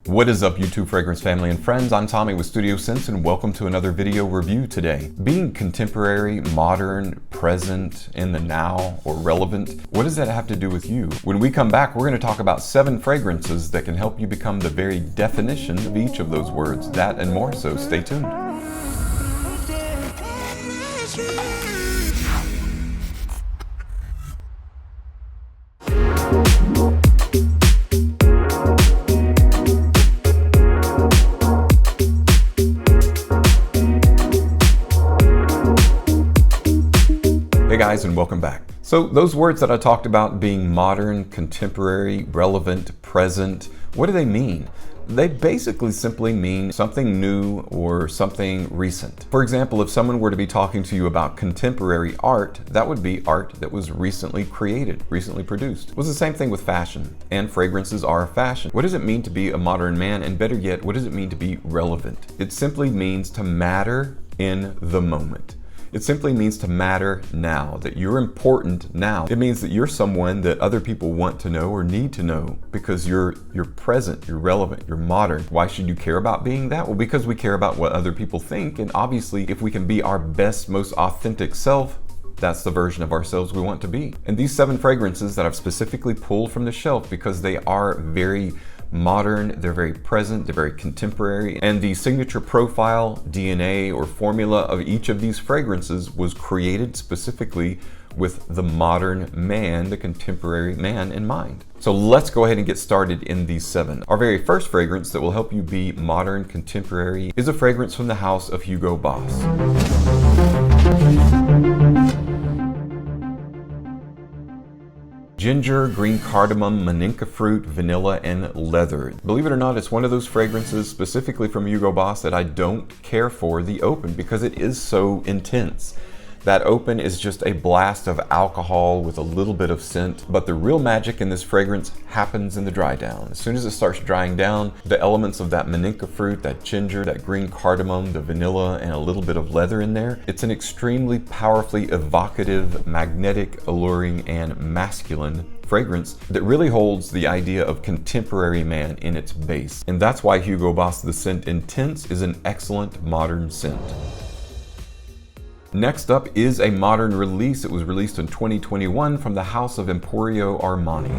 What is up, YouTube fragrance family and friends? I'm Tommy with Studio Sense and welcome to another video review today. Being contemporary, modern, present, in the now, or relevant, what does that have to do with you? When we come back, we're going to talk about 7 fragrances that can help you become the very definition of each of those words. That and more, so stay tuned. Hey guys, and welcome back. So those words that I talked about being modern, contemporary, relevant, present, what do they mean? They basically simply mean something new or something recent. For example, if someone were to be talking to you about contemporary art, that would be art that was recently created, recently produced. It was the same thing with fashion, and fragrances are fashion. What does it mean to be a modern man? And better yet, what does it mean to be relevant? It simply means to matter in the moment. It simply means to matter now, that you're important now. It means that you're someone that other people want to know or need to know because you're present, you're relevant, you're modern. Why should you care about being that? Well, because we care about what other people think, and obviously if we can be our best, most authentic self, that's the version of ourselves we want to be. And these 7 fragrances that I've specifically pulled from the shelf because they are very modern, they're very present, they're very contemporary, and the signature profile, DNA, or formula of each of these fragrances was created specifically with the modern man, the contemporary man in mind. So let's go ahead and get started in these 7. Our very first fragrance that will help you be modern, contemporary is a fragrance from the house of Hugo Boss. Ginger, green cardamom, maninka fruit, vanilla, and leather. Believe it or not, it's one of those fragrances specifically from Hugo Boss that I don't care for the open because it is so intense. That open is just a blast of alcohol with a little bit of scent, but the real magic in this fragrance happens in the dry down. As soon as it starts drying down, the elements of that maninka fruit, that ginger, that green cardamom, the vanilla, and a little bit of leather in there, it's an extremely powerfully evocative, magnetic, alluring, and masculine fragrance that really holds the idea of contemporary man in its base. And that's why Hugo Boss The Scent Intense is an excellent modern scent. Next up is a modern release. It was released in 2021 from the house of Emporio Armani.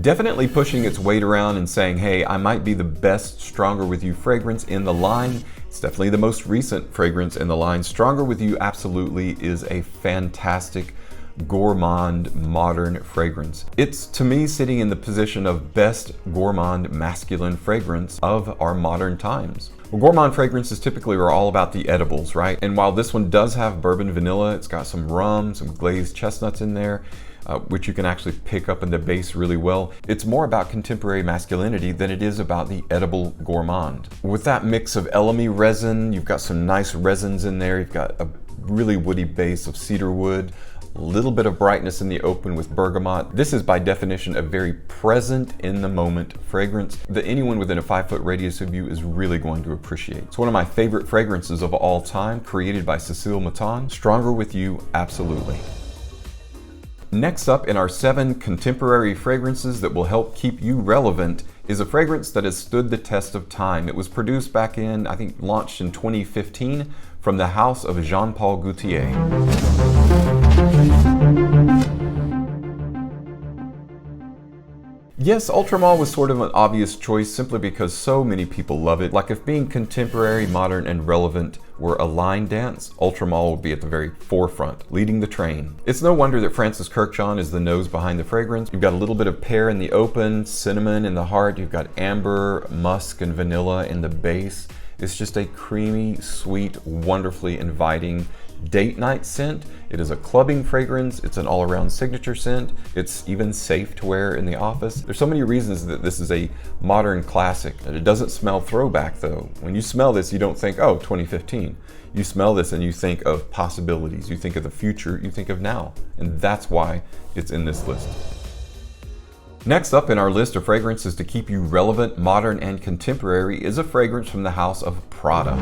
Definitely pushing its weight around and saying, hey, I might be the best Stronger With You fragrance in the line. It's definitely the most recent fragrance in the line. Stronger With You absolutely is a fantastic gourmand modern fragrance. It's, to me, sitting in the position of best gourmand masculine fragrance of our modern times. Well, gourmand fragrances typically are all about the edibles, right? And while this one does have bourbon vanilla, it's got some rum, some glazed chestnuts in there, which you can actually pick up in the base really well. It's more about contemporary masculinity than it is about the edible gourmand. With that mix of elemi resin, you've got some nice resins in there. You've got a really woody base of cedar wood, a little bit of brightness in the open with bergamot. This is by definition a very present in the moment fragrance that anyone within a 5-foot radius of you is really going to appreciate. It's one of my favorite fragrances of all time, created by Cecile Mouton. Stronger With You, absolutely. Next up in our 7 contemporary fragrances that will help keep you relevant is a fragrance that has stood the test of time. It was produced back in, I think, launched in 2015 from the house of Jean-Paul Gaultier. Yes, Ultramall was sort of an obvious choice simply because so many people love it. Like if being contemporary, modern, and relevant were a line dance, Ultramall would be at the very forefront, leading the train. It's no wonder that Francis Kurkdjian is the nose behind the fragrance. You've got a little bit of pear in the open, cinnamon in the heart, you've got amber, musk, and vanilla in the base. It's just a creamy, sweet, wonderfully inviting date night scent. It is a clubbing fragrance. It's an all-around signature scent. It's even safe to wear in the office. There's so many reasons that this is a modern classic. It doesn't smell throwback though. When you smell this, you don't think, oh, 2015. You smell this and you think of possibilities. You think of the future. You think of now. And that's why it's in this list. Next up in our list of fragrances to keep you relevant, modern, and contemporary is a fragrance from the house of Prada.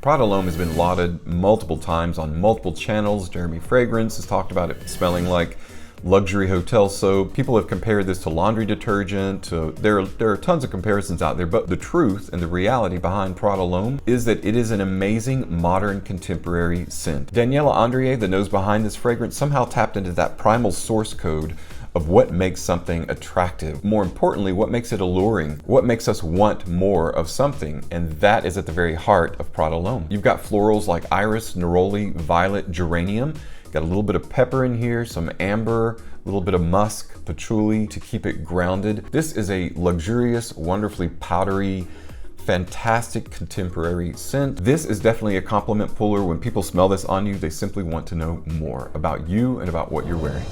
Prada L'Homme has been lauded multiple times on multiple channels. Jeremy Fragrance has talked about it smelling like luxury hotel soap. People have compared this to laundry detergent. There are tons of comparisons out there, but the truth and the reality behind Prada L'Homme is that it is an amazing, modern, contemporary scent. Daniela Andrier, the nose behind this fragrance, somehow tapped into that primal source code of what makes something attractive. More importantly, what makes it alluring, what makes us want more of something, and that is at the very heart of Prada L'Homme. You've got florals like iris, neroli, violet, geranium. Got a little bit of pepper in here, some amber, a little bit of musk, patchouli to keep it grounded. This is a luxurious, wonderfully powdery, fantastic contemporary scent. This is definitely a compliment puller. When people smell this on you, they simply want to know more about you and about what you're wearing.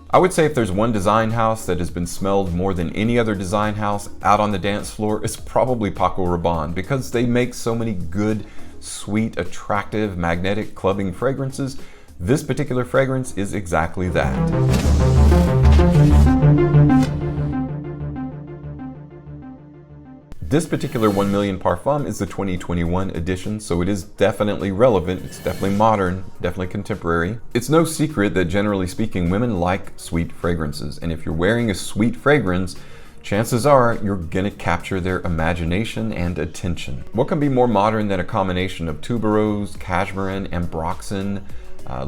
I would say if there's one design house that has been smelled more than any other design house out on the dance floor, it's probably Paco Rabanne, because they make so many good, sweet, attractive, magnetic clubbing fragrances. This particular fragrance is exactly that. This particular 1 Million Parfum is the 2021 edition, so it is definitely relevant. It's definitely modern, definitely contemporary. It's no secret that generally speaking, women like sweet fragrances. And if you're wearing a sweet fragrance, chances are you're gonna capture their imagination and attention. What can be more modern than a combination of tuberose, cashmere, ambroxan,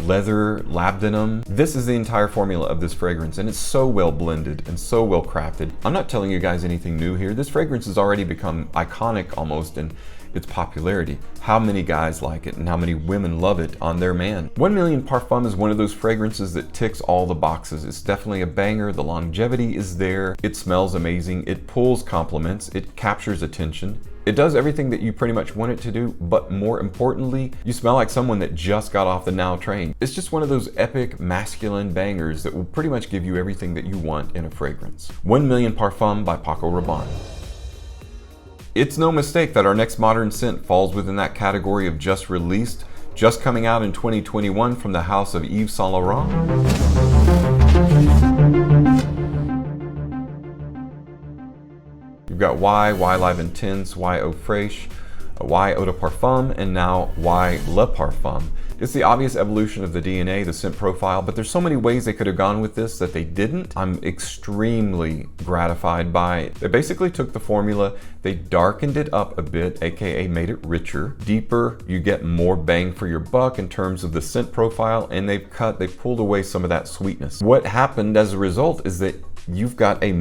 leather, labdanum? This is the entire formula of this fragrance, and it's so well blended and so well crafted. I'm not telling you guys anything new here. This fragrance has already become iconic almost in its popularity. How many guys like it and how many women love it on their man. 1 Million Parfum is one of those fragrances that ticks all the boxes. It's definitely a banger. The longevity is there. It smells amazing. It pulls compliments. It captures attention. It does everything that you pretty much want it to do, but more importantly, you smell like someone that just got off the Now train. It's just one of those epic masculine bangers that will pretty much give you everything that you want in a fragrance. 1 Million Parfum by Paco Rabanne. It's no mistake that our next modern scent falls within that category of just released, just coming out in 2021 from the house of Yves Saint Laurent. You've got Y Live Intense, Y Eau Fraiche, Y Eau de Parfum, and now Y Le Parfum. It's the obvious evolution of the DNA, the scent profile, but there's so many ways they could have gone with this that they didn't. I'm extremely gratified by it. They basically took the formula, they darkened it up a bit, aka made it richer, deeper. You get more bang for your buck in terms of the scent profile, and they pulled away some of that sweetness. What happened as a result is that you've got a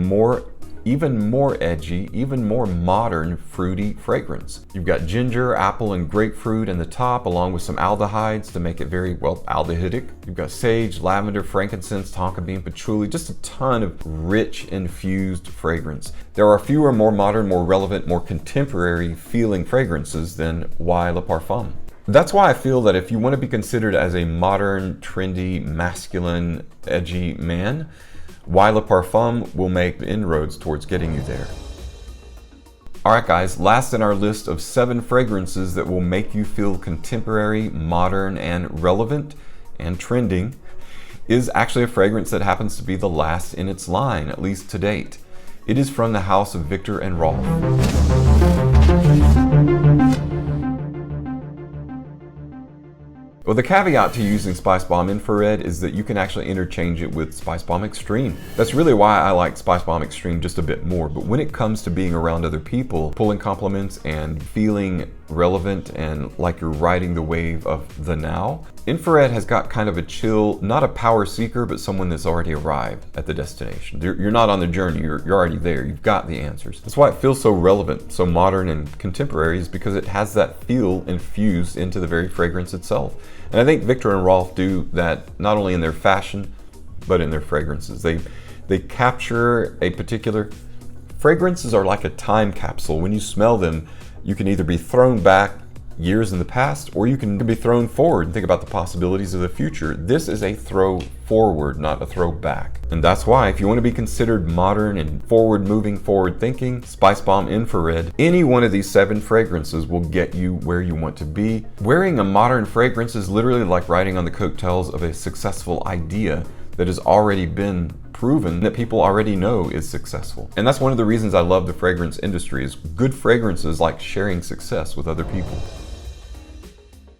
even more edgy, even more modern fruity fragrance. You've got ginger, apple, and grapefruit in the top, along with some aldehydes to make it very, well, aldehydic. You've got sage, lavender, frankincense, tonka bean, patchouli, just a ton of rich, infused fragrance. There are fewer, more modern, more relevant, more contemporary feeling fragrances than Y Le Parfum. That's why I feel that if you want to be considered as a modern, trendy, masculine, edgy man, Y Le Parfum will make inroads towards getting you there. Alright guys, last in our list of 7 fragrances that will make you feel contemporary, modern, and relevant, and trending, is actually a fragrance that happens to be the last in its line, at least to date. It is from the house of Viktor and Rolf. Well, the caveat to using Spice Bomb Infrared is that you can actually interchange it with Spice Bomb Extreme. That's really why I like Spice Bomb Extreme just a bit more, but when it comes to being around other people, pulling compliments and feeling relevant and like you're riding the wave of the now, Infrared has got kind of a chill, not a power seeker, but someone that's already arrived at the destination. You're not on the journey, you're already there, you've got the answers. That's why it feels so relevant, so modern and contemporary, is because it has that feel infused into the very fragrance itself. And I think Viktor and Rolf do that not only in their fashion, but in their fragrances. They capture a particular, fragrances are like a time capsule. When you smell them, you can either be thrown back years in the past, or you can be thrown forward and think about the possibilities of the future. This is a throw forward, not a throw back. And that's why if you want to be considered modern and forward moving, forward thinking, Spice Bomb Infrared, any one of these 7 fragrances will get you where you want to be. Wearing a modern fragrance is literally like riding on the coattails of a successful idea that has already been proven that people already know is successful. And that's one of the reasons I love the fragrance industry, is good fragrances like sharing success with other people.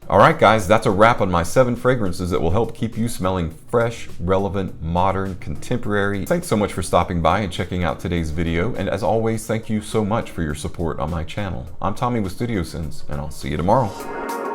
All right, guys, that's a wrap on my 7 fragrances that will help keep you smelling fresh, relevant, modern, contemporary. Thanks so much for stopping by and checking out today's video. And as always, thank you so much for your support on my channel. I'm Tommy with Studio Sense, and I'll see you tomorrow.